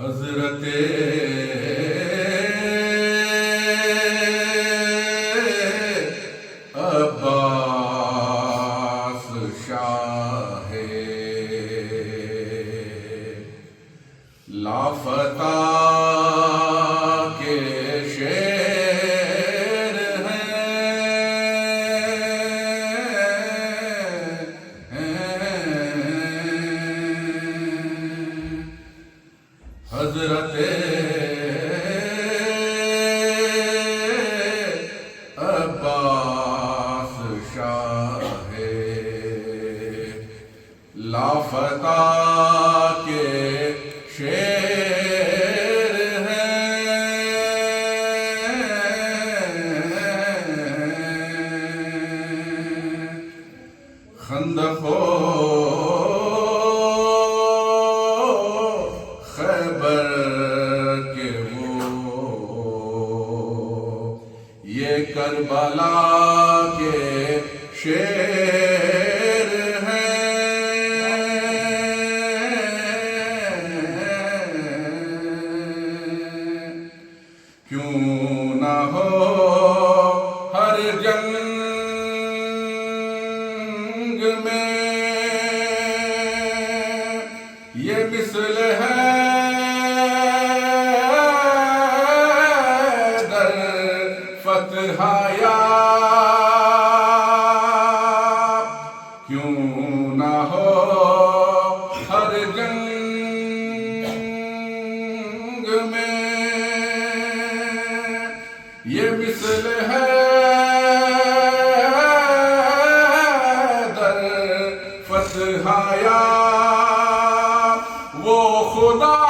حضرت عباس شاہ لافتہ کے شعر حضرت عباس شاہ لافتہ کے شعر خندق و خیبر کے وہ یہ کربلا کے شعر کیوں نہ ہو ہر جنگ میں یہ مثل ہے در فتح یاب کیوں نہ ہو ہر جنگ میں یہ مثل ہے در فتح یاب وہ خدا